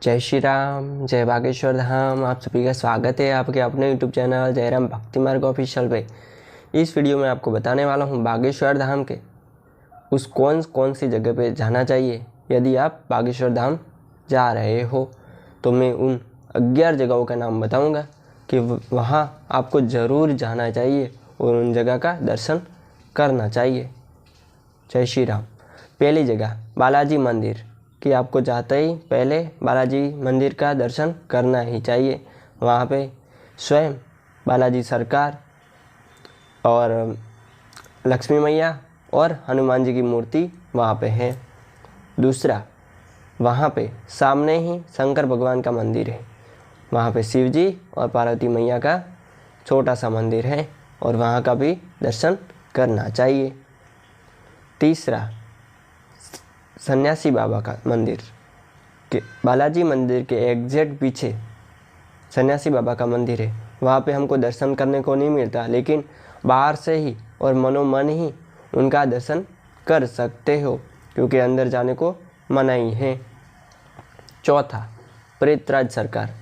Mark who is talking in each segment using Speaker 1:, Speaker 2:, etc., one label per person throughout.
Speaker 1: जय श्री राम, जय बागेश्वर धाम। आप सभी का स्वागत है आपके अपने यूट्यूब चैनल जयराम भक्ति मार्ग ऑफिशियल पे। इस वीडियो में आपको बताने वाला हूँ बागेश्वर धाम के उस कौन सी जगह पे जाना चाहिए। यदि आप बागेश्वर धाम जा रहे हो तो मैं उन 11 जगहों का नाम बताऊँगा कि वहाँ आपको ज़रूर जाना चाहिए और उन जगह का दर्शन करना चाहिए। जय श्री राम। पहली जगह बालाजी मंदिर कि आपको जाते ही पहले बालाजी मंदिर का दर्शन करना ही चाहिए। वहाँ पे स्वयं बालाजी सरकार और लक्ष्मी मैया और हनुमान जी की मूर्ति वहाँ पे है। दूसरा, वहाँ पे सामने ही शंकर भगवान का मंदिर है। वहाँ पे शिव जी और पार्वती मैया का छोटा सा मंदिर है और वहाँ का भी दर्शन करना चाहिए। तीसरा, सन्यासी बाबा का मंदिर के बालाजी मंदिर के एग्जैक्ट पीछे सन्यासी बाबा का मंदिर है। वहाँ पे हमको दर्शन करने को नहीं मिलता, लेकिन बाहर से ही और मनोमन ही उनका दर्शन कर सकते हो क्योंकि अंदर जाने को मनाही है। चौथा, प्रेतराज सरकार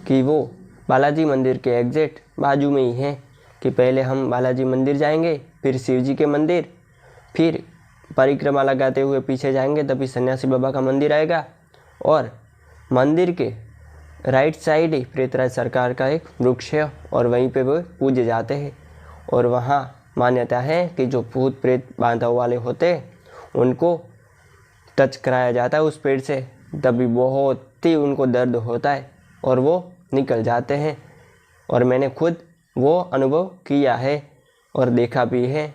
Speaker 1: कि वो बालाजी मंदिर के एग्जैक्ट बाजू में ही है कि पहले हम बालाजी मंदिर जाएंगे, फिर शिव जी के मंदिर, फिर परिक्रमा लगाते हुए पीछे जाएंगे तभी सन्यासी बाबा का मंदिर आएगा और मंदिर के राइट साइड ही प्रेतराज सरकार का एक वृक्ष है और वहीं पे वो पूजे जाते हैं। और वहाँ मान्यता है कि जो भूत प्रेत बांधा वाले होते हैं उनको टच कराया जाता है उस पेड़ से, तभी बहुत ही उनको दर्द होता है और वो निकल जाते हैं। और मैंने खुद वो अनुभव किया है और देखा भी है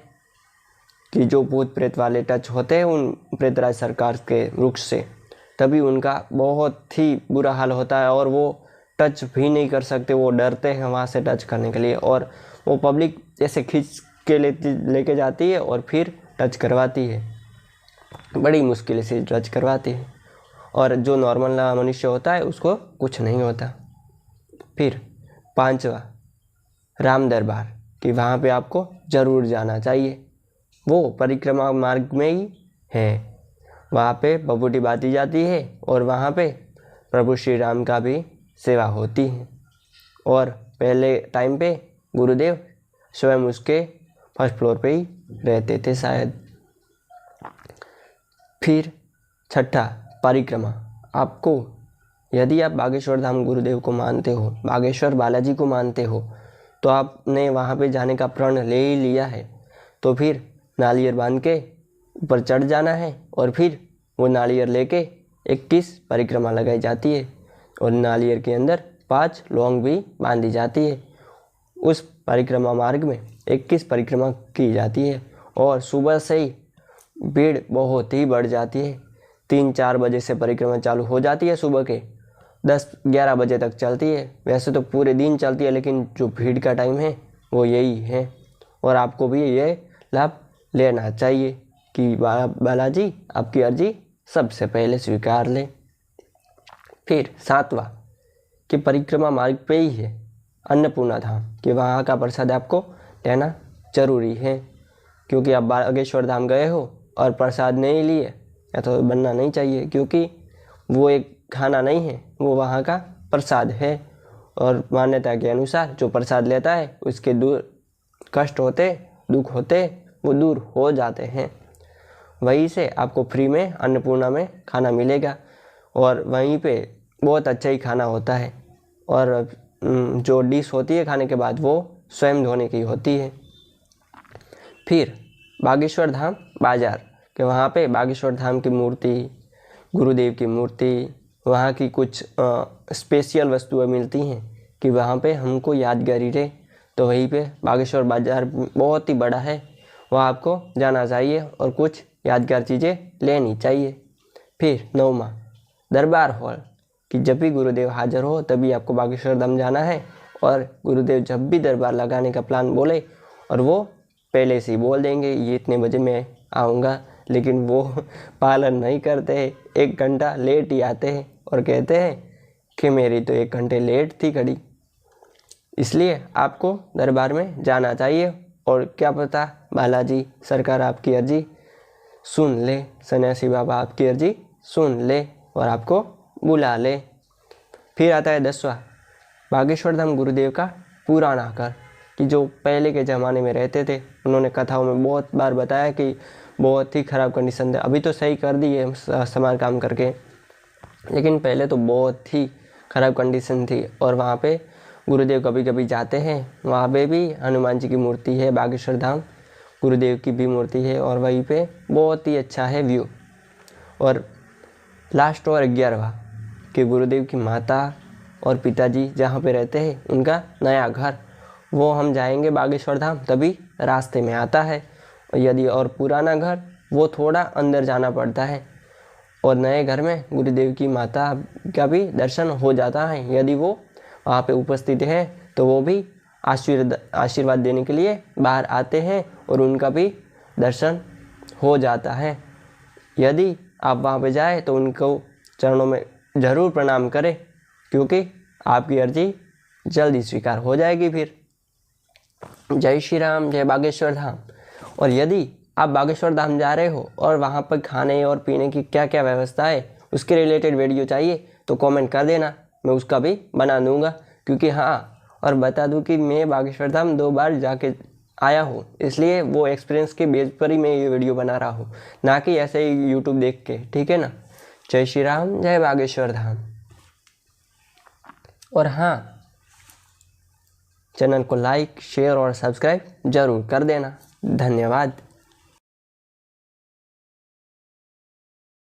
Speaker 1: कि जो भूत प्रेत वाले टच होते हैं उन प्रेतराज सरकार के वृक्ष से, तभी उनका बहुत ही बुरा हाल होता है और वो टच भी नहीं कर सकते। वो डरते हैं वहाँ से टच करने के लिए और वो पब्लिक ऐसे खींच के लेके जाती है और फिर टच करवाती है, बड़ी मुश्किल से टच करवाती है और जो नॉर्मल मनुष्य होता है उसको कुछ नहीं होता। फिर पांचवा, राम दरबार कि वहाँ पे आपको ज़रूर जाना चाहिए। वो परिक्रमा मार्ग में ही है। वहाँ पे बबूटी बांधी जाती है और वहाँ पे प्रभु श्री राम का भी सेवा होती है और पहले टाइम पे गुरुदेव स्वयं उसके फर्स्ट फ्लोर पे ही रहते थे शायद। फिर छठा, परिक्रमा। आपको यदि आप बागेश्वर धाम गुरुदेव को मानते हो, बागेश्वर बालाजी को मानते हो, तो आपने वहाँ पे जाने का प्रण ले ही लिया है तो फिर नारियल बांध के ऊपर चढ़ जाना है और फिर वो नारियल लेके 21 परिक्रमा लगाई जाती है और नारियल के अंदर 5 लौंग भी बांधी जाती है। उस परिक्रमा मार्ग में 21 परिक्रमा की जाती है और सुबह से ही भीड़ बहुत ही बढ़ जाती है। 3-4 बजे से परिक्रमा चालू हो जाती है, सुबह के 10-11 बजे तक चलती है। वैसे तो पूरे दिन चलती है लेकिन जो भीड़ का टाइम है वो यही है और आपको भी ये लाभ लेना चाहिए कि बालाजी आपकी अर्जी सबसे पहले स्वीकार ले। फिर सातवां, कि परिक्रमा मार्ग पे ही है अन्नपूर्णा धाम कि वहाँ का प्रसाद आपको लेना जरूरी है क्योंकि आप बागेश्वर धाम गए हो और प्रसाद नहीं लिए या तो बनना नहीं चाहिए क्योंकि वो एक खाना नहीं है, वो वहाँ का प्रसाद है और मान्यता के अनुसार जो प्रसाद लेता है उसके दूर कष्ट होते, दुख होते, वो दूर हो जाते हैं। वहीं से आपको फ्री में अन्नपूर्णा में खाना मिलेगा और वहीं पे बहुत अच्छा ही खाना होता है और जो डिश होती है खाने के बाद वो स्वयं धोने की होती है। फिर बागेश्वर धाम बाज़ार कि वहाँ पे बागेश्वर धाम की मूर्ति, गुरुदेव की मूर्ति, वहाँ की कुछ स्पेशल वस्तुएं मिलती हैं कि वहाँ पे हमको यादगारी रहे, तो वहीं पे बागेश्वर बाज़ार बहुत ही बड़ा है, वहाँ आपको जाना चाहिए और कुछ यादगार चीज़ें लेनी चाहिए। फिर नौवां, दरबार हॉल कि जब भी गुरुदेव हाजिर हो तभी आपको बागेश्वर धाम जाना है और गुरुदेव जब भी दरबार लगाने का प्लान बोले और वो पहले से ही बोल देंगे ये इतने बजे मैं आऊँगा, लेकिन वो पालन नहीं करते हैं, 1 घंटा लेट ही आते हैं और कहते हैं कि मेरी तो 1 घंटे लेट थी घड़ी। इसलिए आपको दरबार में जाना चाहिए और क्या पता बालाजी सरकार आपकी अर्जी सुन ले, सन्यासी बाबा आपकी अर्जी सुन ले और आपको बुला ले। फिर आता है 10वां, बागेश्वर धाम गुरुदेव का पुराना घर, कि जो पहले के ज़माने में रहते थे। उन्होंने कथाओं में बहुत बार बताया कि बहुत ही ख़राब कंडीशन थे, अभी तो सही कर दी है समार काम करके, लेकिन पहले तो बहुत ही ख़राब कंडीशन थी। और वहाँ पे गुरुदेव कभी कभी जाते हैं, वहाँ पे भी हनुमान जी की मूर्ति है, बागेश्वर धाम गुरुदेव की भी मूर्ति है, और वहीं पे बहुत ही अच्छा है व्यू। और लास्ट और 11वां, कि गुरुदेव की माता और पिताजी जहाँ पे रहते हैं उनका नया घर, वो हम जाएंगे बागेश्वर धाम तभी रास्ते में आता है। यदि और पुराना घर वो थोड़ा अंदर जाना पड़ता है, और नए घर में गुरुदेव की माता का भी दर्शन हो जाता है। यदि वो वहाँ पे उपस्थित है तो वो भी आशीर्वाद देने के लिए बाहर आते हैं और उनका भी दर्शन हो जाता है। यदि आप वहाँ पे जाए तो उनको चरणों में ज़रूर प्रणाम करें, क्योंकि आपकी अर्जी जल्दी स्वीकार हो जाएगी। फिर जय श्री राम, जय बागेश्वर धाम। और यदि आप बागेश्वर धाम जा रहे हो और वहाँ पर खाने और पीने की क्या क्या व्यवस्था है उसके रिलेटेड वीडियो चाहिए तो कमेंट कर देना, मैं उसका भी बना दूँगा। क्योंकि हाँ, और बता दूँ कि मैं बागेश्वर धाम 2 बार जाके आया हूँ, इसलिए वो एक्सपीरियंस के बेस पर ही मैं ये वीडियो बना रहा हूँ, ना कि ऐसे ही यूट्यूब देख के। ठीक है ना। जय श्री राम, जय बागेश्वर धाम। और हाँ, चैनल को लाइक, शेयर और सब्सक्राइब जरूर कर देना। धन्यवाद।